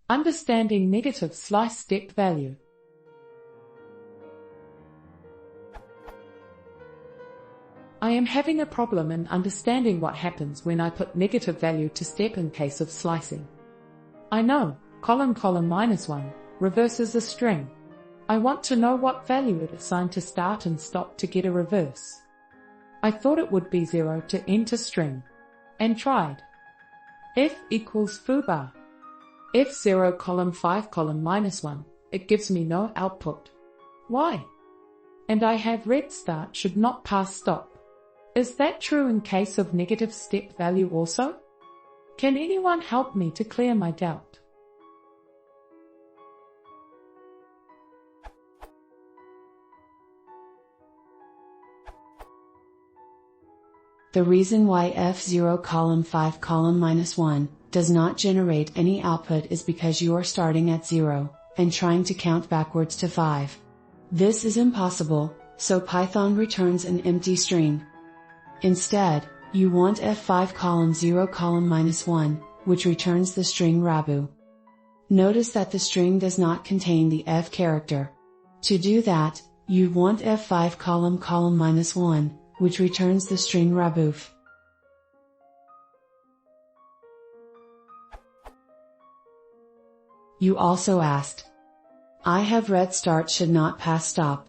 Understanding negative slice step value. I am having a problem in understanding what happens when I put negative value to step in case of slicing. I know, column -1, reverses a string. I want to know what value it assigned to start and stop to get a reverse. I thought it would be 0 to enter string. And tried. F equals foobar. F0 column 5 column -1, it gives me no output. Why? And I have read start should not pass stop. Is that true in case of negative step value also? Can anyone help me to clear my doubt? The reason why F0 column 5 column -1 does not generate any output is because you are starting at 0 and trying to count backwards to 5. This is impossible, so Python returns an empty string. Instead, you want F5 column 0 column -1, which returns the string rabu. Notice that the string does not contain the F character. To do that, you want F5 column -1, which returns the string rabuf. You also asked, I have read start should not pass stop.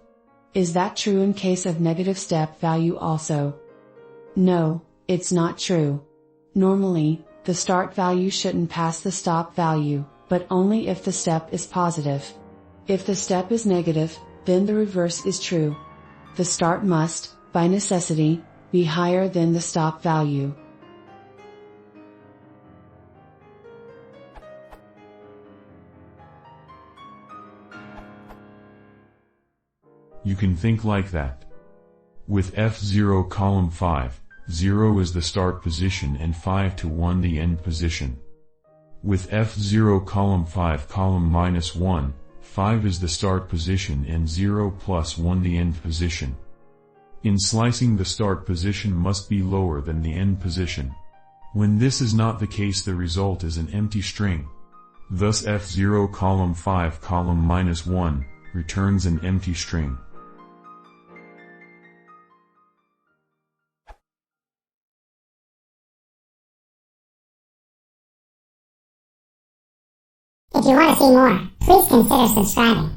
Is that true in case of negative step value also? No, it's not true. Normally, the start value shouldn't pass the stop value, but only if the step is positive. If the step is negative, then the reverse is true. The start must, by necessity, be higher than the stop value. You can think like that. With F0 column 5, 0 is the start position and 5 to 1 the end position. With F0 column 5 column -1, 5 is the start position and 0 plus 1 the end position. In slicing, the start position must be lower than the end position. When this is not the case, the result is an empty string. Thus F0 column 5 column -1 returns an empty string. If you want to see more, please consider subscribing.